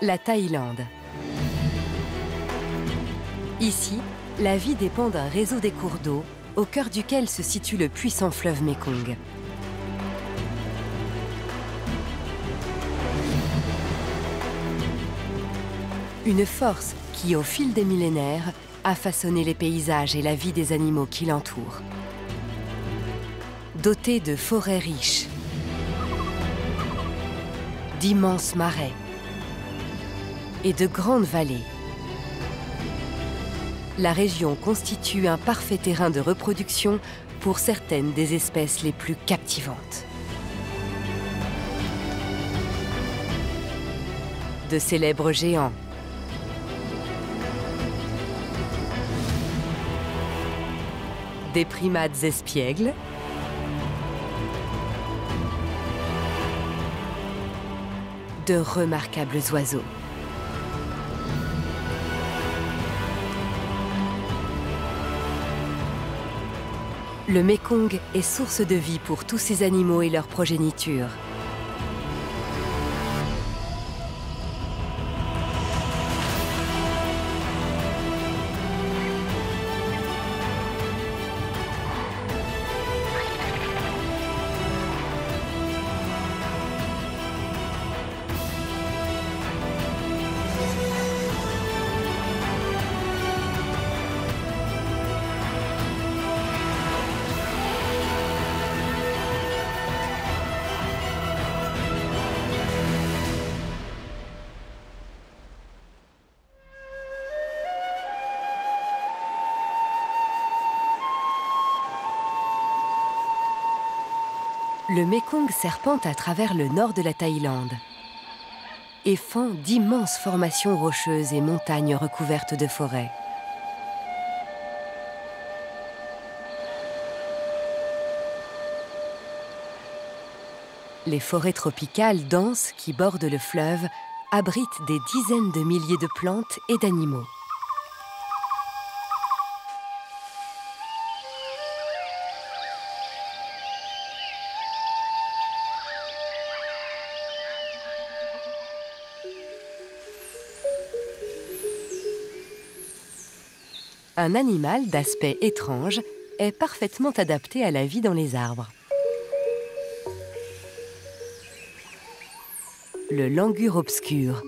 la Thaïlande. Ici, la vie dépend d'un réseau des cours d'eau, au cœur duquel se situe le puissant fleuve Mékong. Une force qui, au fil des millénaires, a façonné les paysages et la vie des animaux qui l'entourent. Dotée de forêts riches, d'immenses marais et de grandes vallées, la région constitue un parfait terrain de reproduction pour certaines des espèces les plus captivantes. De célèbres géants, des primates espiègles, de remarquables oiseaux. Le Mékong est source de vie pour tous ces animaux et leur progéniture. Le Mékong serpente à travers le nord de la Thaïlande et fend d'immenses formations rocheuses et montagnes recouvertes de forêts. Les forêts tropicales denses qui bordent le fleuve abritent des dizaines de milliers de plantes et d'animaux. Un animal d'aspect étrange est parfaitement adapté à la vie dans les arbres. Le langur obscur,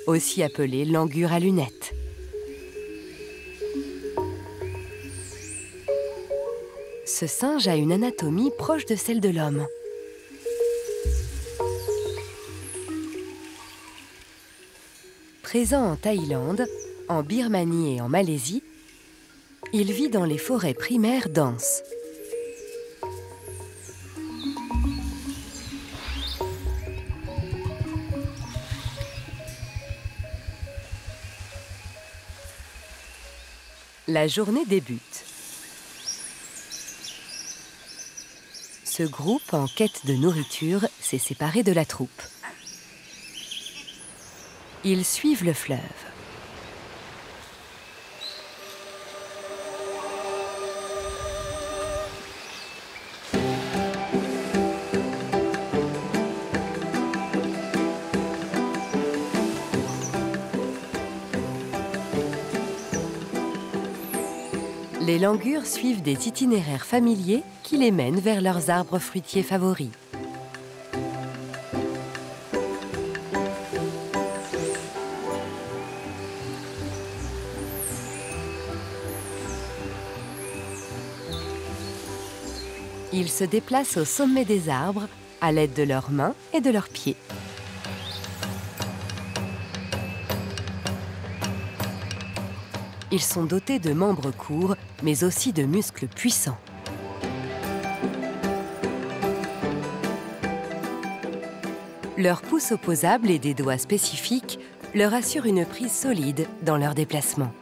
aussi appelé langur à lunettes. Ce singe a une anatomie proche de celle de l'homme. Présent en Thaïlande, en Birmanie et en Malaisie, il vit dans les forêts primaires denses. La journée débute. Ce groupe en quête de nourriture s'est séparé de la troupe. Ils suivent le fleuve. Les langurs suivent des itinéraires familiers qui les mènent vers leurs arbres fruitiers favoris. Ils se déplacent au sommet des arbres à l'aide de leurs mains et de leurs pieds. Ils sont dotés de membres courts, mais aussi de muscles puissants. Leur pouce opposable et des doigts spécifiques leur assurent une prise solide dans leurs déplacements.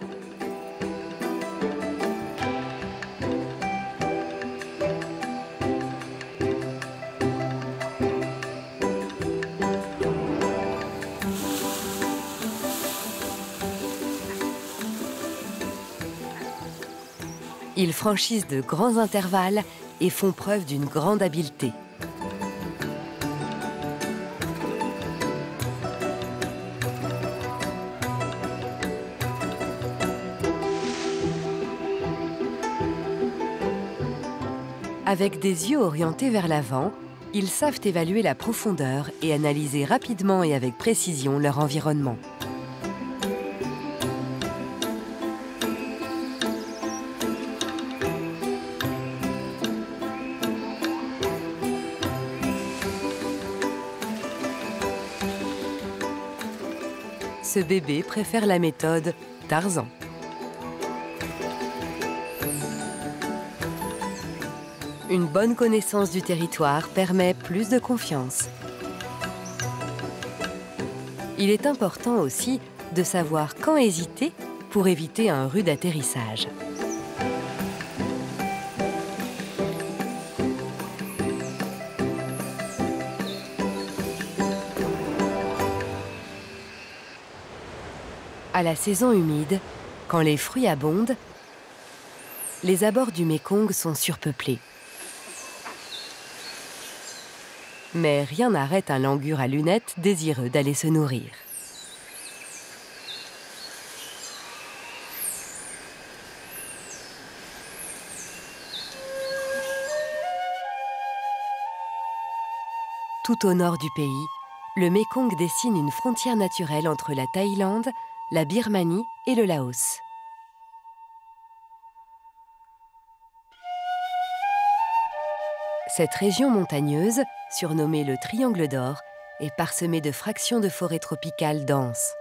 Ils franchissent de grands intervalles et font preuve d'une grande habileté. Avec des yeux orientés vers l'avant, ils savent évaluer la profondeur et analyser rapidement et avec précision leur environnement. Ce bébé préfère la méthode Tarzan. Une bonne connaissance du territoire permet plus de confiance. Il est important aussi de savoir quand hésiter pour éviter un rude atterrissage. À la saison humide, quand les fruits abondent, les abords du Mékong sont surpeuplés. Mais rien n'arrête un langur à lunettes désireux d'aller se nourrir. Tout au nord du pays, le Mékong dessine une frontière naturelle entre la Thaïlande, la Birmanie et le Laos. Cette région montagneuse, surnommée le Triangle d'Or, est parsemée de fractions de forêts tropicales denses.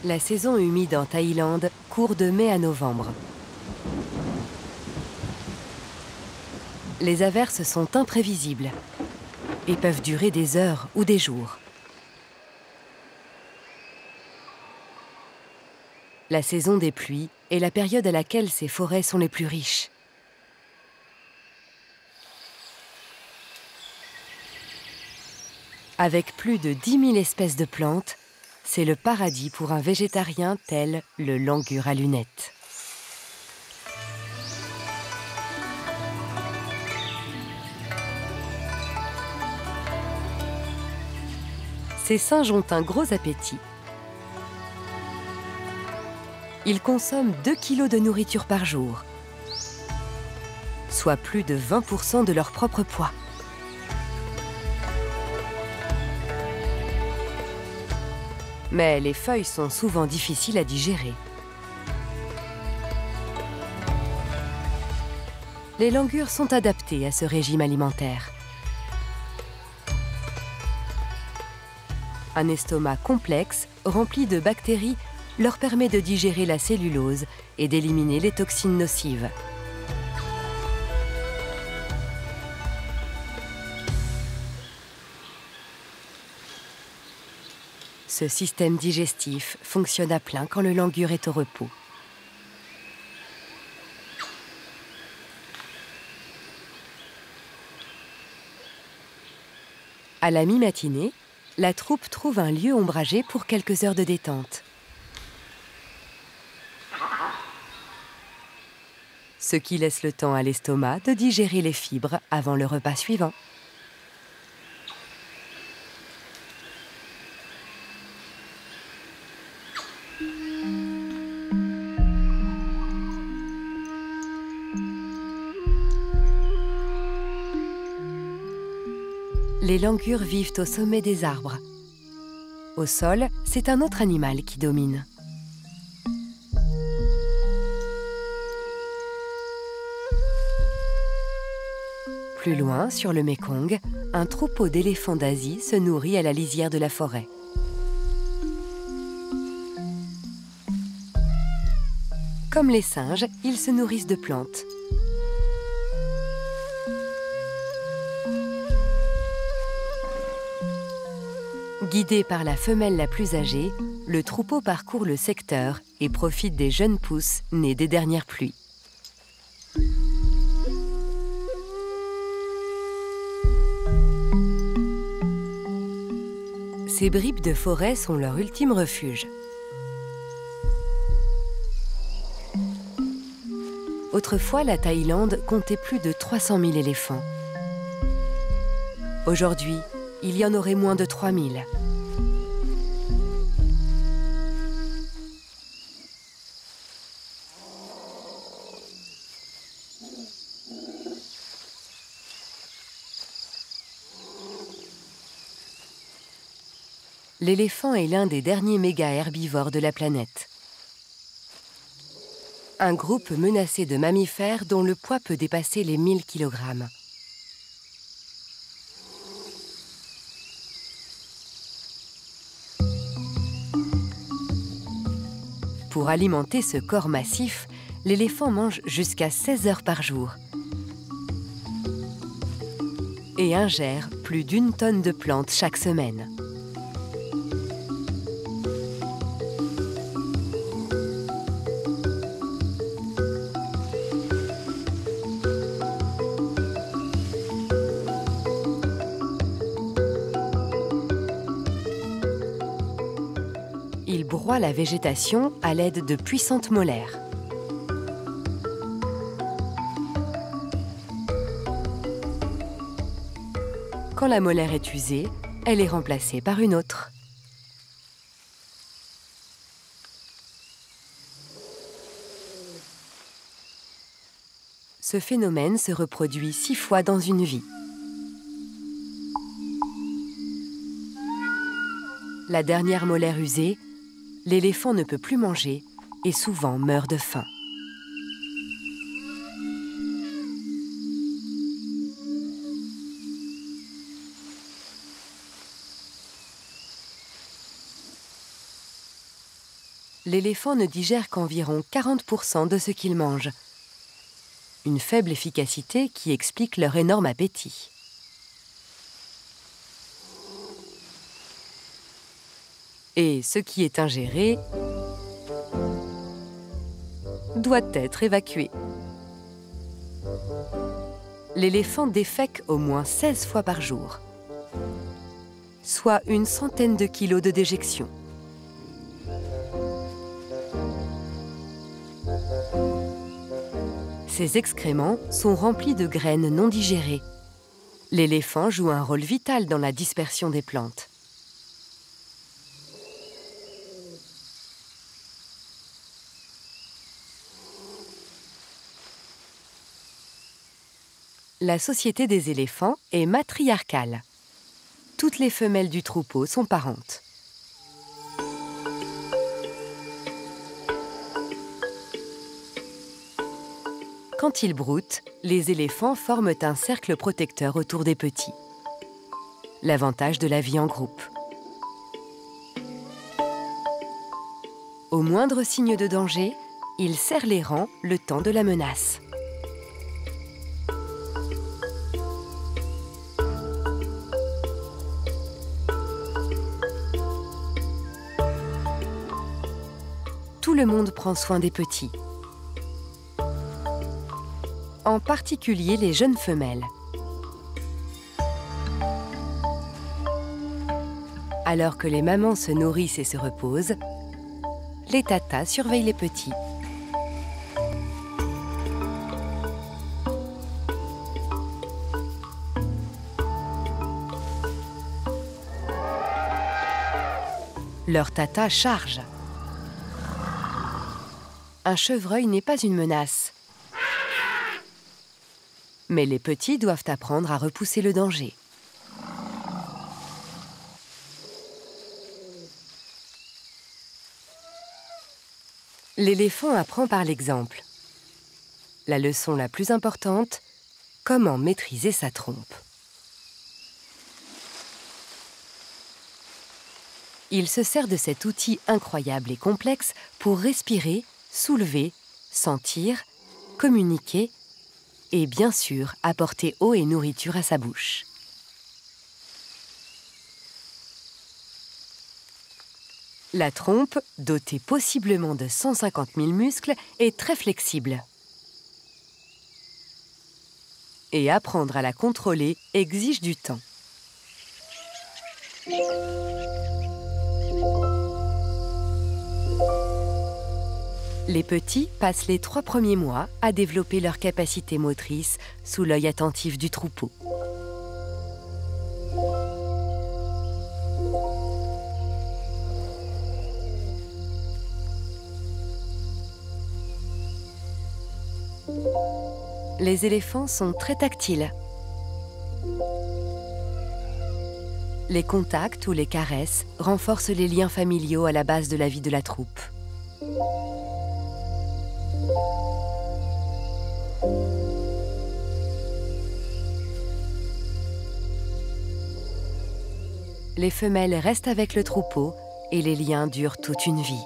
La saison humide en Thaïlande court de mai à novembre. Les averses sont imprévisibles et peuvent durer des heures ou des jours. La saison des pluies est la période à laquelle ces forêts sont les plus riches. Avec plus de 10 000 espèces de plantes, c'est le paradis pour un végétarien tel le langur à lunettes. Ces singes ont un gros appétit. Ils consomment 2 kilos de nourriture par jour, soit plus de 20% de leur propre poids. Mais les feuilles sont souvent difficiles à digérer. Les langurs sont adaptés à ce régime alimentaire. Un estomac complexe, rempli de bactéries, leur permet de digérer la cellulose et d'éliminer les toxines nocives. Ce système digestif fonctionne à plein quand le langur est au repos. À la mi-matinée, la troupe trouve un lieu ombragé pour quelques heures de détente. Ce qui laisse le temps à l'estomac de digérer les fibres avant le repas suivant. Les langurs vivent au sommet des arbres. Au sol, c'est un autre animal qui domine. Plus loin, sur le Mékong, un troupeau d'éléphants d'Asie se nourrit à la lisière de la forêt. Comme les singes, ils se nourrissent de plantes. Guidé par la femelle la plus âgée, le troupeau parcourt le secteur et profite des jeunes pousses nées des dernières pluies. Ces bribes de forêt sont leur ultime refuge. Autrefois, la Thaïlande comptait plus de 300 000 éléphants. Aujourd'hui, il y en aurait moins de 3000. L'éléphant est l'un des derniers méga-herbivores de la planète. Un groupe menacé de mammifères dont le poids peut dépasser les 1000 kg. Pour alimenter ce corps massif, l'éléphant mange jusqu'à 16 heures par jour et ingère plus d'1 tonne de plantes chaque semaine. Il broie la végétation à l'aide de puissantes molaires. Quand la molaire est usée, elle est remplacée par une autre. Ce phénomène se reproduit 6 fois dans une vie. La dernière molaire usée, l'éléphant ne peut plus manger et souvent meurt de faim. L'éléphant ne digère qu'environ 40% de ce qu'il mange. Une faible efficacité qui explique leur énorme appétit. Et ce qui est ingéré doit être évacué. L'éléphant défèque au moins 16 fois par jour, soit une centaine de kilos de déjection. Ces excréments sont remplis de graines non digérées. L'éléphant joue un rôle vital dans la dispersion des plantes. La société des éléphants est matriarcale. Toutes les femelles du troupeau sont parentes. Quand ils broutent, les éléphants forment un cercle protecteur autour des petits. L'avantage de la vie en groupe. Au moindre signe de danger, ils serrent les rangs le temps de la menace. Tout le monde prend soin des petits. En particulier les jeunes femelles. Alors que les mamans se nourrissent et se reposent, les tatas surveillent les petits. Leur tata charge. Un chevreuil n'est pas une menace. Mais les petits doivent apprendre à repousser le danger. L'éléphant apprend par l'exemple. La leçon la plus importante, comment maîtriser sa trompe. Il se sert de cet outil incroyable et complexe pour respirer, soulever, sentir, communiquer et bien sûr apporter eau et nourriture à sa bouche. La trompe, dotée possiblement de 150 000 muscles, est très flexible. Et apprendre à la contrôler exige du temps. Les petits passent les 3 premiers mois à développer leur capacité motrice sous l'œil attentif du troupeau. Les éléphants sont très tactiles. Les contacts ou les caresses renforcent les liens familiaux à la base de la vie de la troupe. Les femelles restent avec le troupeau et les liens durent toute une vie.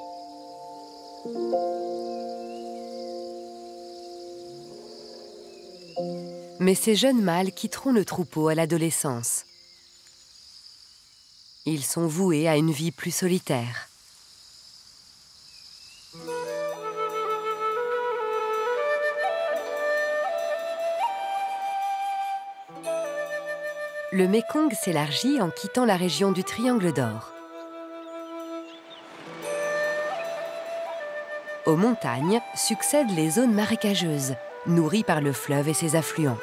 Mais ces jeunes mâles quitteront le troupeau à l'adolescence. Ils sont voués à une vie plus solitaire. Le Mékong s'élargit en quittant la région du Triangle d'Or. Aux montagnes succèdent les zones marécageuses, nourries par le fleuve et ses affluents.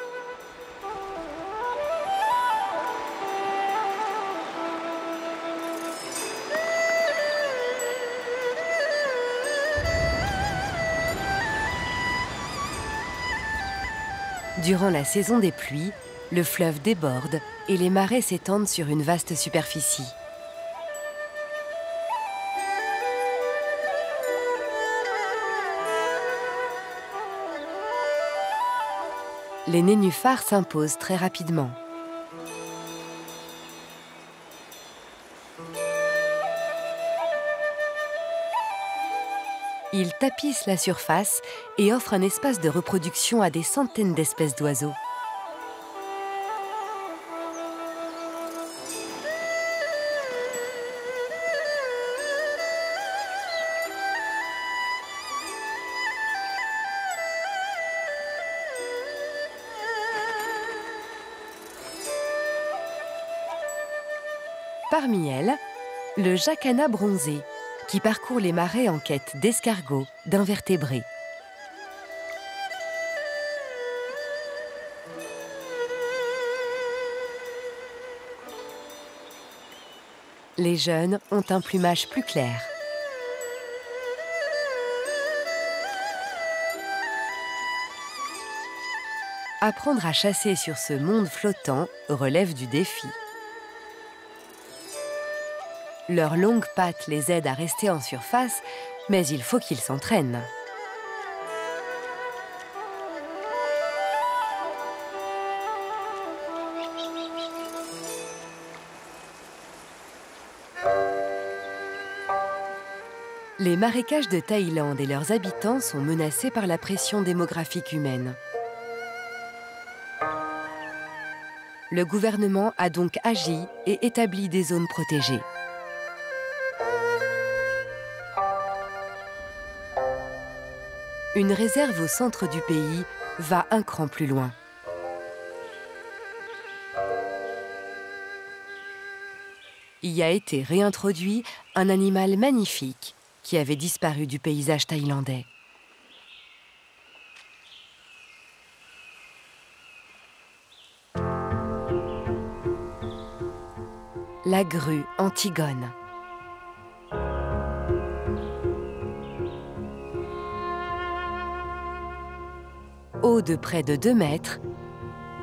Durant la saison des pluies, le fleuve déborde et les marais s'étendent sur une vaste superficie. Les nénuphars s'imposent très rapidement. Ils tapissent la surface et offrent un espace de reproduction à des centaines d'espèces d'oiseaux. Parmi elles, le jacana bronzé, qui parcourt les marais en quête d'escargots, d'invertébrés. Les jeunes ont un plumage plus clair. Apprendre à chasser sur ce monde flottant relève du défi. Leurs longues pattes les aident à rester en surface, mais il faut qu'ils s'entraînent. Les marécages de Thaïlande et leurs habitants sont menacés par la pression démographique humaine. Le gouvernement a donc agi et établi des zones protégées. Une réserve au centre du pays va un cran plus loin. Y a été réintroduit un animal magnifique qui avait disparu du paysage thaïlandais. La grue Antigone. Haut de près de 2 mètres,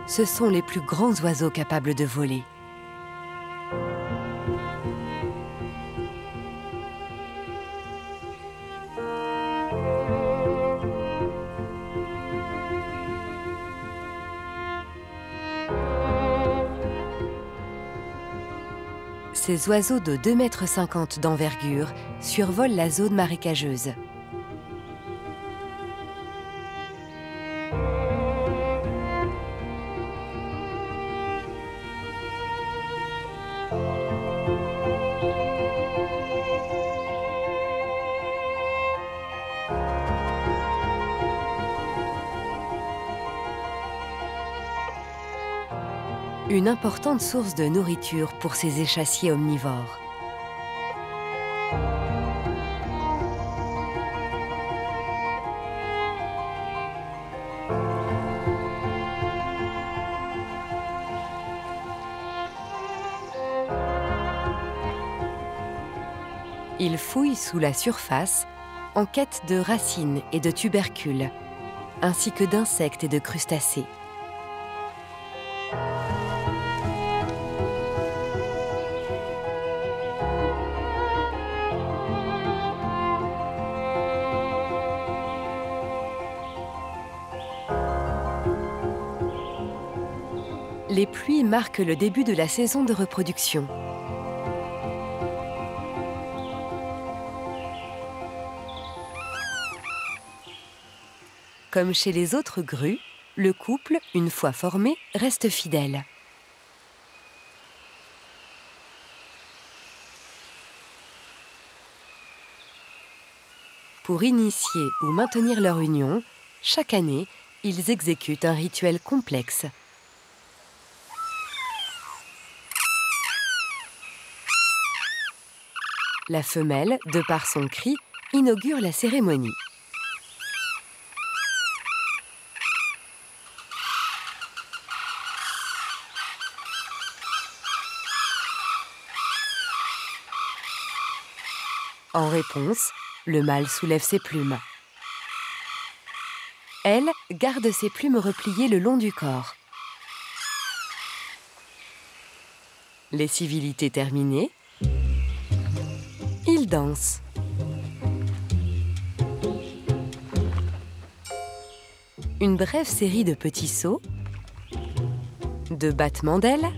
ce sont les plus grands oiseaux capables de voler. Ces oiseaux de 2,50 m d'envergure survolent la zone marécageuse. Une importante source de nourriture pour ces échassiers omnivores. Ils fouillent sous la surface en quête de racines et de tubercules ainsi que d'insectes et de crustacés. Les pluies marquent le début de la saison de reproduction. Comme chez les autres grues, le couple, une fois formé, reste fidèle. Pour initier ou maintenir leur union, chaque année, ils exécutent un rituel complexe. La femelle, de par son cri, inaugure la cérémonie. En réponse, le mâle soulève ses plumes. Elle garde ses plumes repliées le long du corps. Les civilités terminées, ils dansent. Une brève série de petits sauts, de battements d'ailes,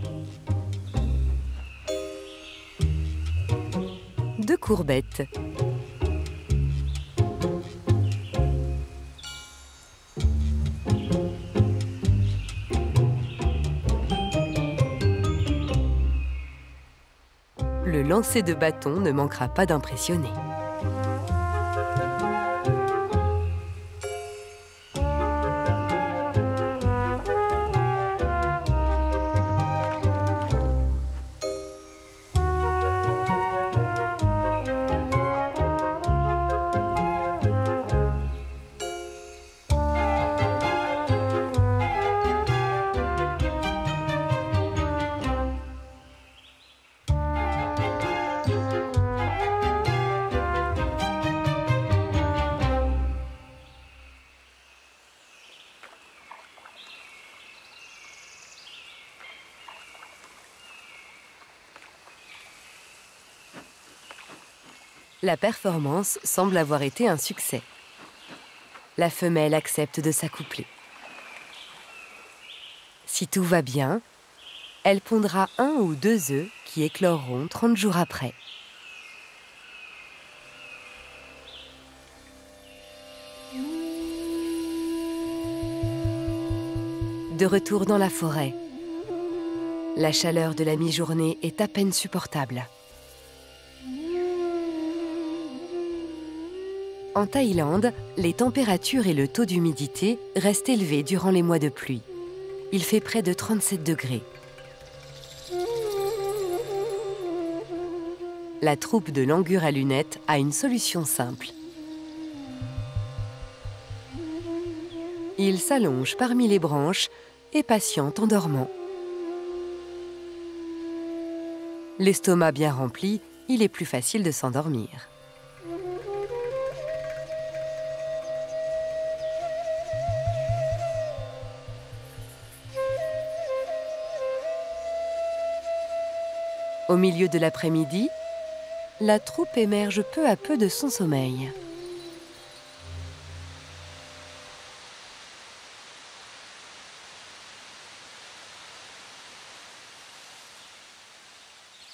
de courbettes. Le lancer de bâton ne manquera pas d'impressionner. La performance semble avoir été un succès. La femelle accepte de s'accoupler. Si tout va bien, elle pondra 1 ou 2 œufs qui écloreront 30 jours après. De retour dans la forêt, la chaleur de la mi-journée est à peine supportable. En Thaïlande, les températures et le taux d'humidité restent élevés durant les mois de pluie. Il fait près de 37 degrés. La troupe de langurs à lunettes a une solution simple. Ils s'allongent parmi les branches et patientent en dormant. L'estomac bien rempli, il est plus facile de s'endormir. Au milieu de l'après-midi, la troupe émerge peu à peu de son sommeil.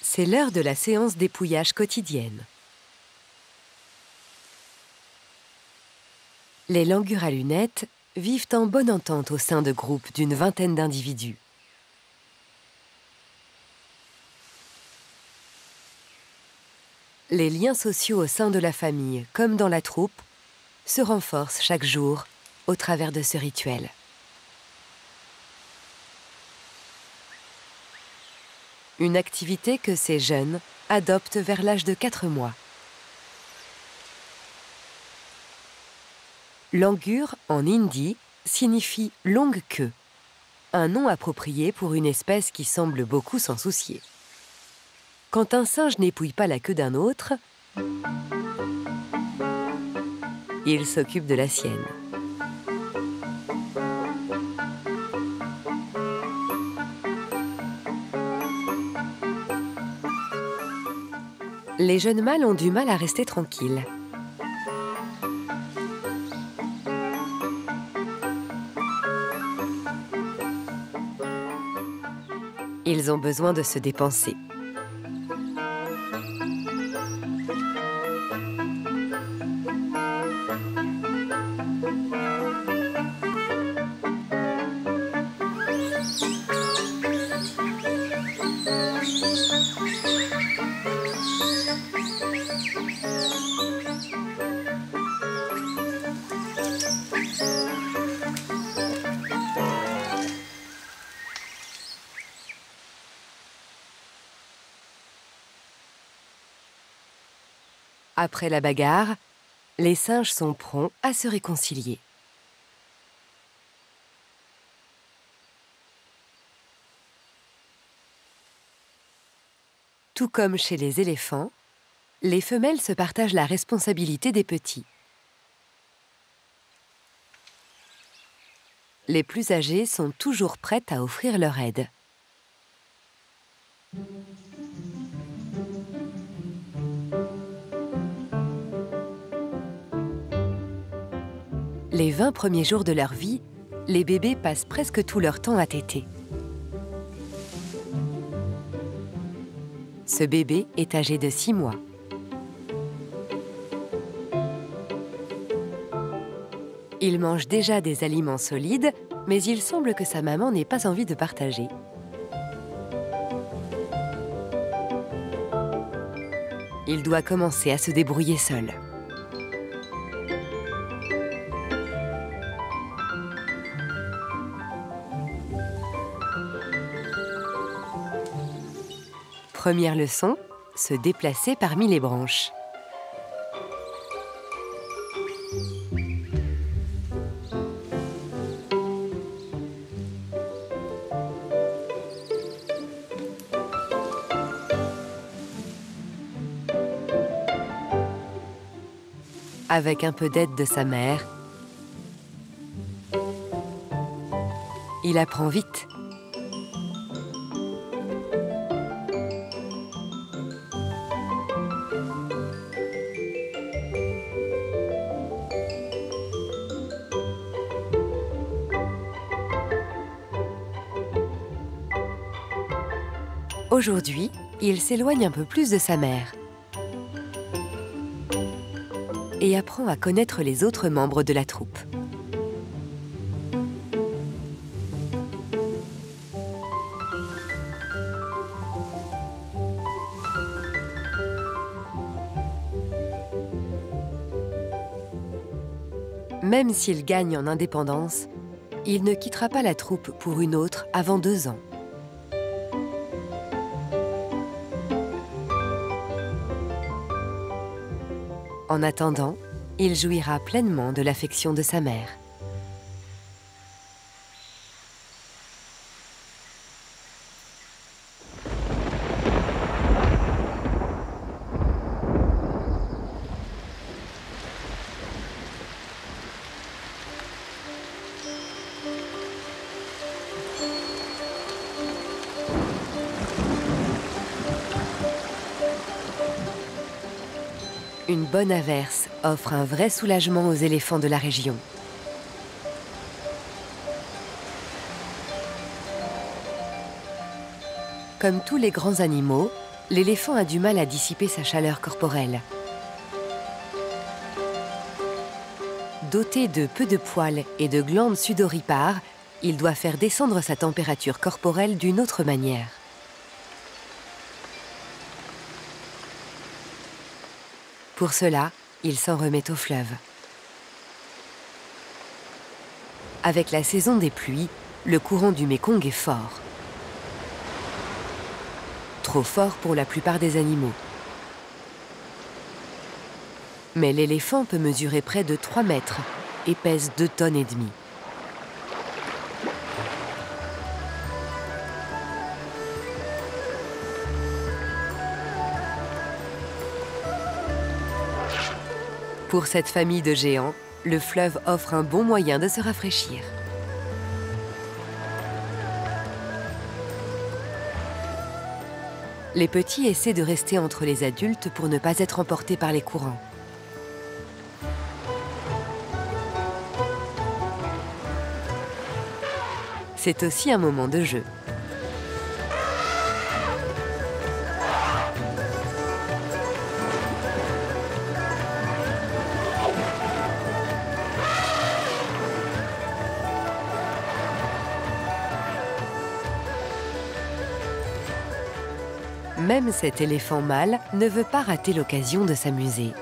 C'est l'heure de la séance dépouillage quotidienne. Les langurs à lunettes vivent en bonne entente au sein de groupes d'une vingtaine d'individus. Les liens sociaux au sein de la famille, comme dans la troupe, se renforcent chaque jour au travers de ce rituel. Une activité que ces jeunes adoptent vers l'âge de 4 mois. Langur, en hindi, signifie « longue queue », un nom approprié pour une espèce qui semble beaucoup s'en soucier. Quand un singe n'épouille pas la queue d'un autre, il s'occupe de la sienne. Les jeunes mâles ont du mal à rester tranquilles. Ils ont besoin de se dépenser. Après la bagarre, les singes sont prompts à se réconcilier. Tout comme chez les éléphants, les femelles se partagent la responsabilité des petits. Les plus âgées sont toujours prêtes à offrir leur aide. Les 20 premiers jours de leur vie, les bébés passent presque tout leur temps à téter. Ce bébé est âgé de 6 mois. Il mange déjà des aliments solides, mais il semble que sa maman n'ait pas envie de partager. Il doit commencer à se débrouiller seul. Première leçon, se déplacer parmi les branches. Avec un peu d'aide de sa mère, il apprend vite. Aujourd'hui, il s'éloigne un peu plus de sa mère et apprend à connaître les autres membres de la troupe. Même s'il gagne en indépendance, il ne quittera pas la troupe pour une autre avant 2 ans. En attendant, il jouira pleinement de l'affection de sa mère. Une bonne averse offre un vrai soulagement aux éléphants de la région. Comme tous les grands animaux, l'éléphant a du mal à dissiper sa chaleur corporelle. Doté de peu de poils et de glandes sudoripares, il doit faire descendre sa température corporelle d'une autre manière. Pour cela, il s'en remet au fleuve. Avec la saison des pluies, le courant du Mékong est fort. Trop fort pour la plupart des animaux. Mais l'éléphant peut mesurer près de 3 mètres et pèse 2,5 tonnes. Pour cette famille de géants, le fleuve offre un bon moyen de se rafraîchir. Les petits essaient de rester entre les adultes pour ne pas être emportés par les courants. C'est aussi un moment de jeu. Même cet éléphant mâle ne veut pas rater l'occasion de s'amuser.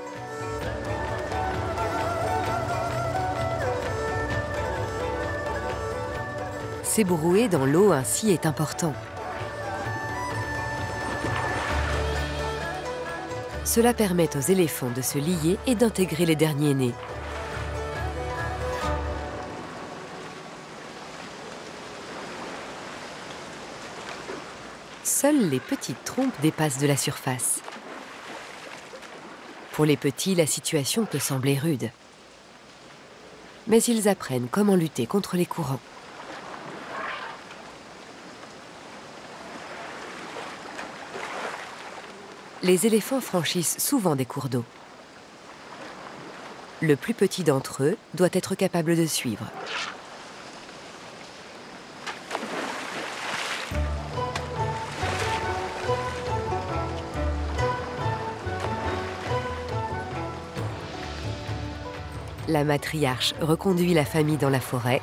S'ébrouer dans l'eau ainsi est important. Cela permet aux éléphants de se lier et d'intégrer les derniers nés. Seules les petites trompes dépassent de la surface. Pour les petits, la situation peut sembler rude. Mais ils apprennent comment lutter contre les courants. Les éléphants franchissent souvent des cours d'eau. Le plus petit d'entre eux doit être capable de suivre. La matriarche reconduit la famille dans la forêt.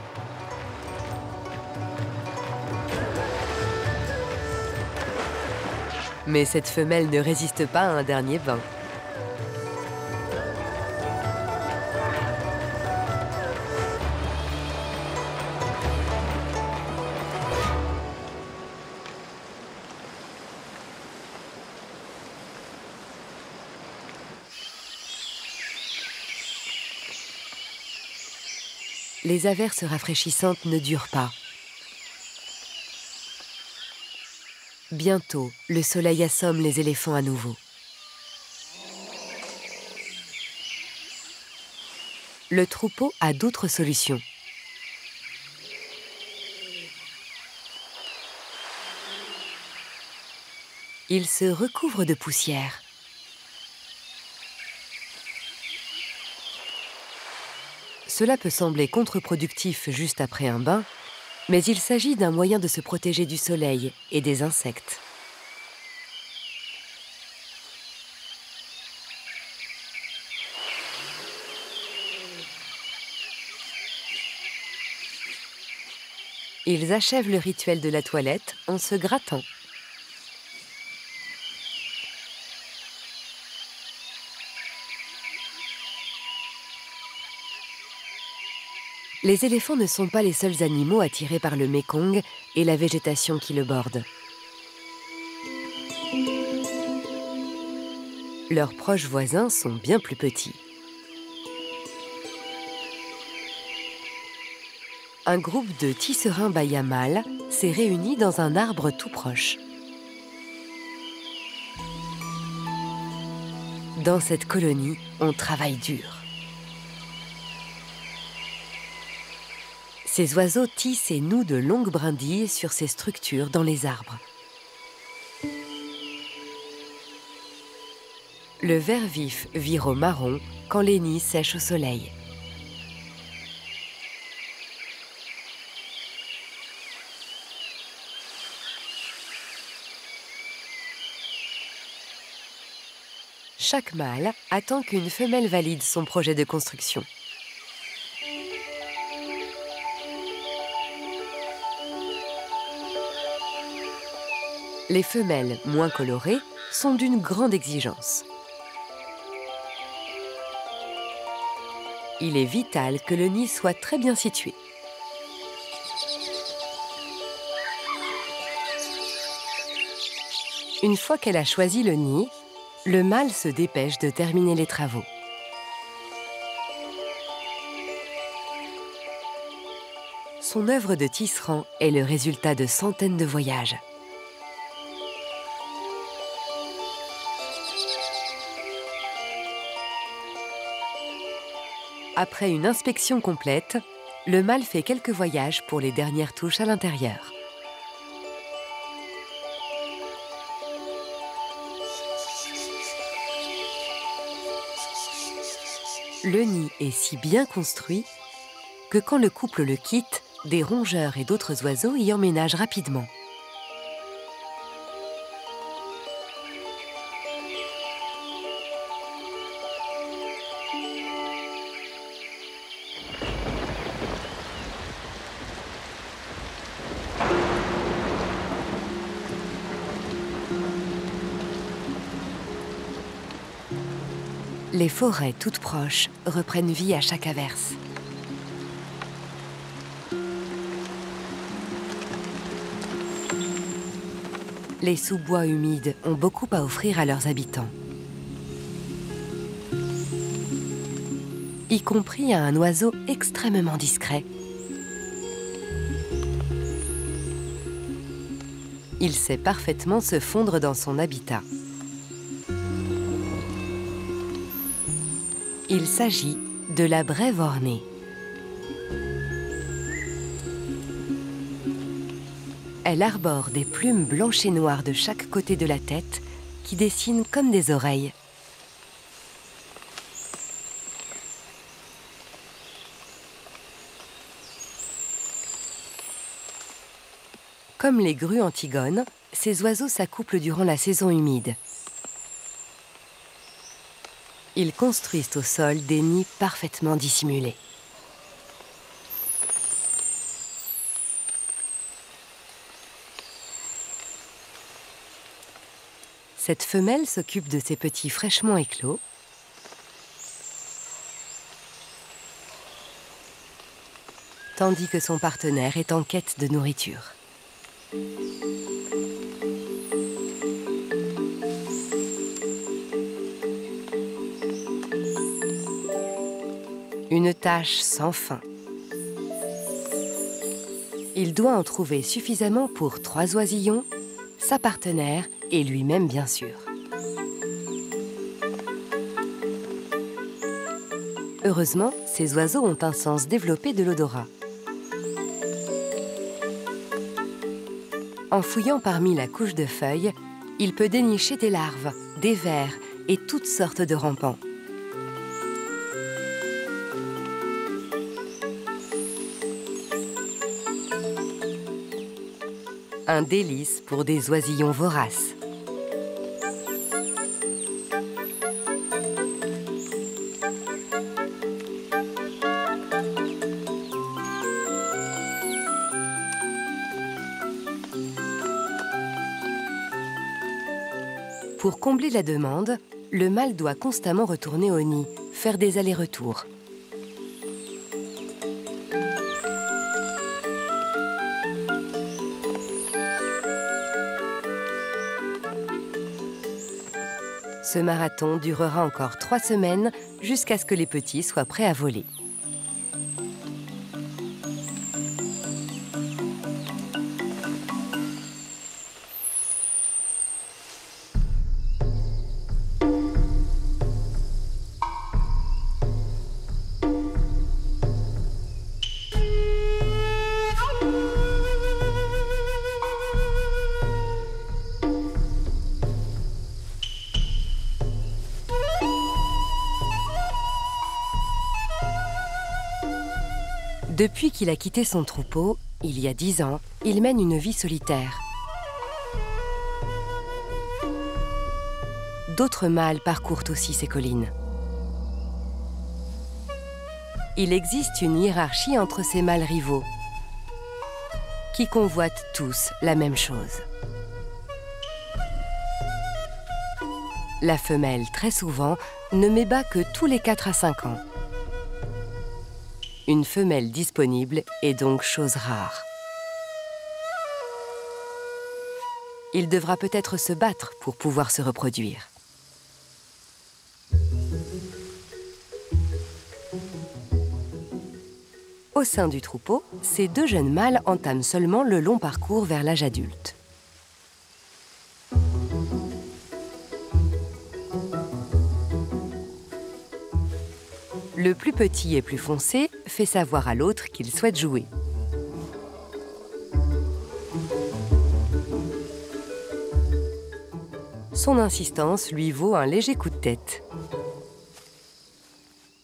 Mais cette femelle ne résiste pas à un dernier bain. Les averses rafraîchissantes ne durent pas. Bientôt, le soleil assomme les éléphants à nouveau. Le troupeau a d'autres solutions. Il se recouvre de poussière. Cela peut sembler contre-productif juste après un bain, mais il s'agit d'un moyen de se protéger du soleil et des insectes. Ils achèvent le rituel de la toilette en se grattant. Les éléphants ne sont pas les seuls animaux attirés par le Mékong et la végétation qui le borde. Leurs proches voisins sont bien plus petits. Un groupe de tisserins baya mâles s'est réuni dans un arbre tout proche. Dans cette colonie, on travaille dur. Ces oiseaux tissent et nouent de longues brindilles sur ces structures dans les arbres. Le vert vif vire au marron quand les nids sèchent au soleil. Chaque mâle attend qu'une femelle valide son projet de construction. Les femelles moins colorées sont d'une grande exigence. Il est vital que le nid soit très bien situé. Une fois qu'elle a choisi le nid, le mâle se dépêche de terminer les travaux. Son œuvre de tisserand est le résultat de centaines de voyages. Après une inspection complète, le mâle fait quelques voyages pour les dernières touches à l'intérieur. Le nid est si bien construit que quand le couple le quitte, des rongeurs et d'autres oiseaux y emménagent rapidement. Les forêts toutes proches reprennent vie à chaque averse. Les sous-bois humides ont beaucoup à offrir à leurs habitants, y compris à un oiseau extrêmement discret. Il sait parfaitement se fondre dans son habitat. Il s'agit de la brève ornée. Elle arbore des plumes blanches et noires de chaque côté de la tête qui dessinent comme des oreilles. Comme les grues antigones, ces oiseaux s'accouplent durant la saison humide. Ils construisent au sol des nids parfaitement dissimulés. Cette femelle s'occupe de ses petits fraîchement éclos, tandis que son partenaire est en quête de nourriture. Une tâche sans fin. Il doit en trouver suffisamment pour 3 oisillons, sa partenaire et lui-même bien sûr. Heureusement, ces oiseaux ont un sens développé de l'odorat. En fouillant parmi la couche de feuilles, il peut dénicher des larves, des vers et toutes sortes de rampants. Un délice pour des oisillons voraces. Pour combler la demande, le mâle doit constamment retourner au nid, faire des allers-retours. Ce marathon durera encore 3 semaines jusqu'à ce que les petits soient prêts à voler. Depuis qu'il a quitté son troupeau, il y a 10 ans, il mène une vie solitaire. D'autres mâles parcourent aussi ces collines. Il existe une hiérarchie entre ces mâles rivaux, qui convoitent tous la même chose. La femelle, très souvent, ne met bas que tous les 4 à 5 ans. Une femelle disponible est donc chose rare. Il devra peut-être se battre pour pouvoir se reproduire. Au sein du troupeau, ces 2 jeunes mâles entament seulement le long parcours vers l'âge adulte. Le plus petit et plus foncé fait savoir à l'autre qu'il souhaite jouer. Son insistance lui vaut un léger coup de tête.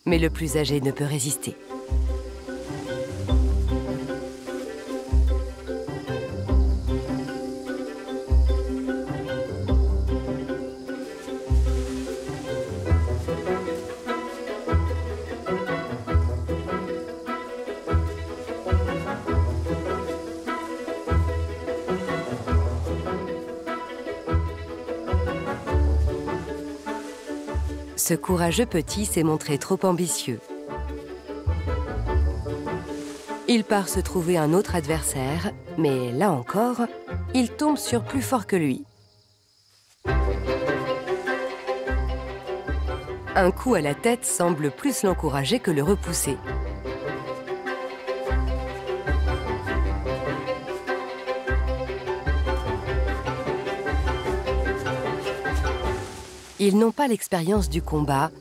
Mais le plus âgé ne peut résister. Ce courageux petit s'est montré trop ambitieux. Il part se trouver un autre adversaire, mais là encore, il tombe sur plus fort que lui. Un coup à la tête semble plus l'encourager que le repousser. Ils n'ont pas l'expérience du combat,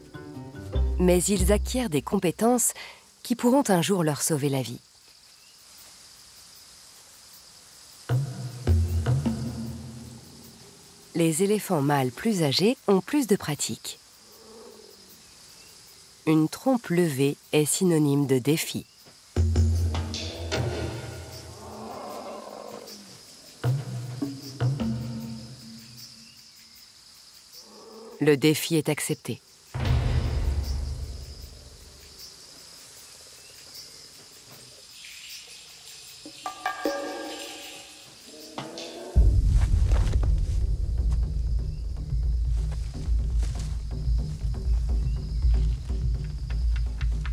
mais ils acquièrent des compétences qui pourront un jour leur sauver la vie. Les éléphants mâles plus âgés ont plus de pratique. Une trompe levée est synonyme de défi. Le défi est accepté.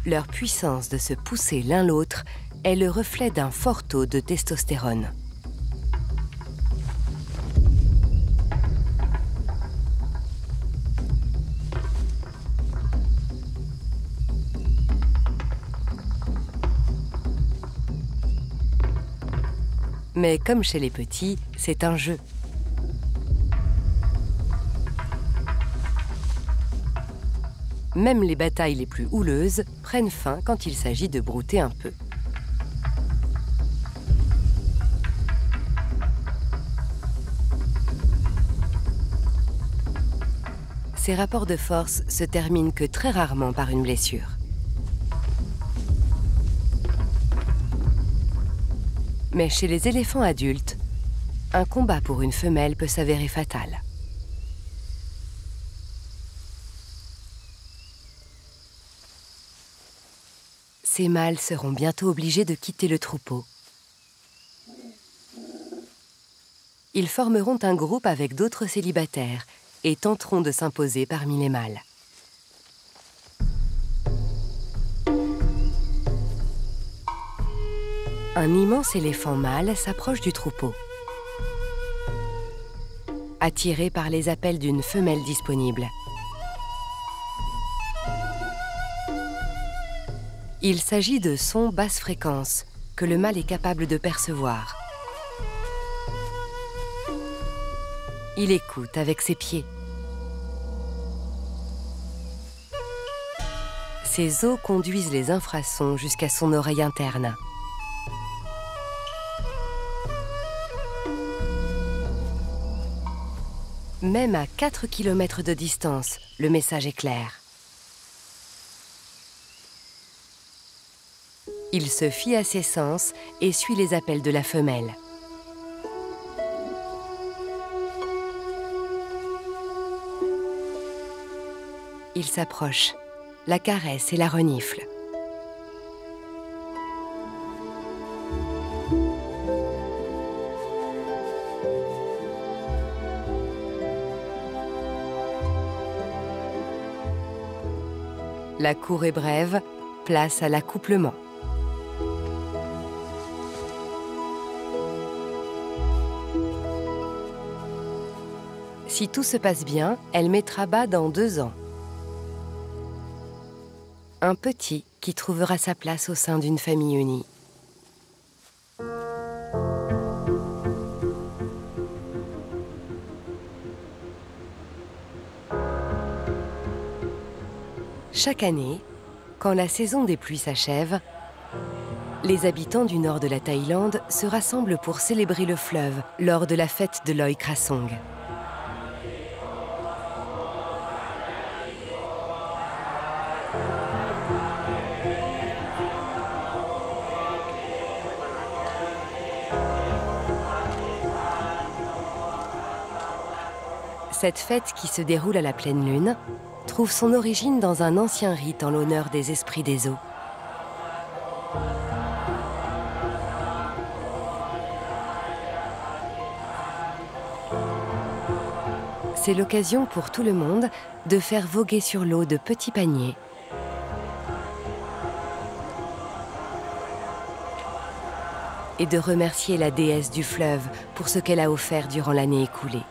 Leur puissance de se pousser l'un l'autre est le reflet d'un fort taux de testostérone. Mais comme chez les petits, c'est un jeu. Même les batailles les plus houleuses prennent fin quand il s'agit de brouter un peu. Ces rapports de force se terminent que très rarement par une blessure. Mais chez les éléphants adultes, un combat pour une femelle peut s'avérer fatal. Ces mâles seront bientôt obligés de quitter le troupeau. Ils formeront un groupe avec d'autres célibataires et tenteront de s'imposer parmi les mâles. Un immense éléphant mâle s'approche du troupeau. Attiré par les appels d'une femelle disponible. Il s'agit de sons basse fréquence que le mâle est capable de percevoir. Il écoute avec ses pieds. Ses os conduisent les infrasons jusqu'à son oreille interne. Même à 4 km de distance, le message est clair. Il se fie à ses sens et suit les appels de la femelle. Il s'approche, la caresse et la renifle. La cour est brève, place à l'accouplement. Si tout se passe bien, elle mettra bas dans 2 ans. Un petit qui trouvera sa place au sein d'une famille unie. Chaque année, quand la saison des pluies s'achève, les habitants du nord de la Thaïlande se rassemblent pour célébrer le fleuve lors de la fête de Loy Krathong. Cette fête, qui se déroule à la pleine lune, trouve son origine dans un ancien rite en l'honneur des esprits des eaux. C'est l'occasion pour tout le monde de faire voguer sur l'eau de petits paniers. Et de remercier la déesse du fleuve pour ce qu'elle a offert durant l'année écoulée.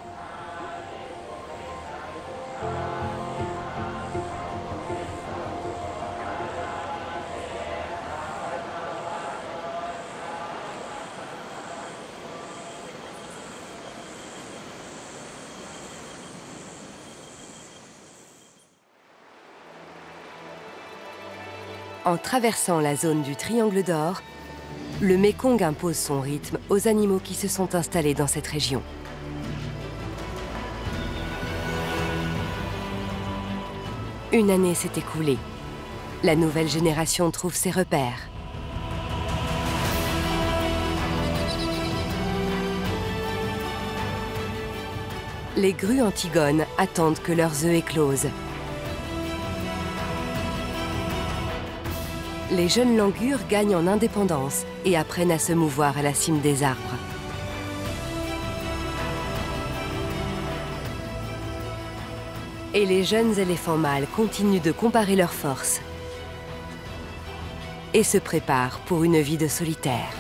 En traversant la zone du Triangle d'Or, le Mékong impose son rythme aux animaux qui se sont installés dans cette région. Une année s'est écoulée. La nouvelle génération trouve ses repères. Les grues Antigones attendent que leurs œufs éclosent. Les jeunes langurs gagnent en indépendance et apprennent à se mouvoir à la cime des arbres. Et les jeunes éléphants mâles continuent de comparer leurs forces et se préparent pour une vie de solitaire.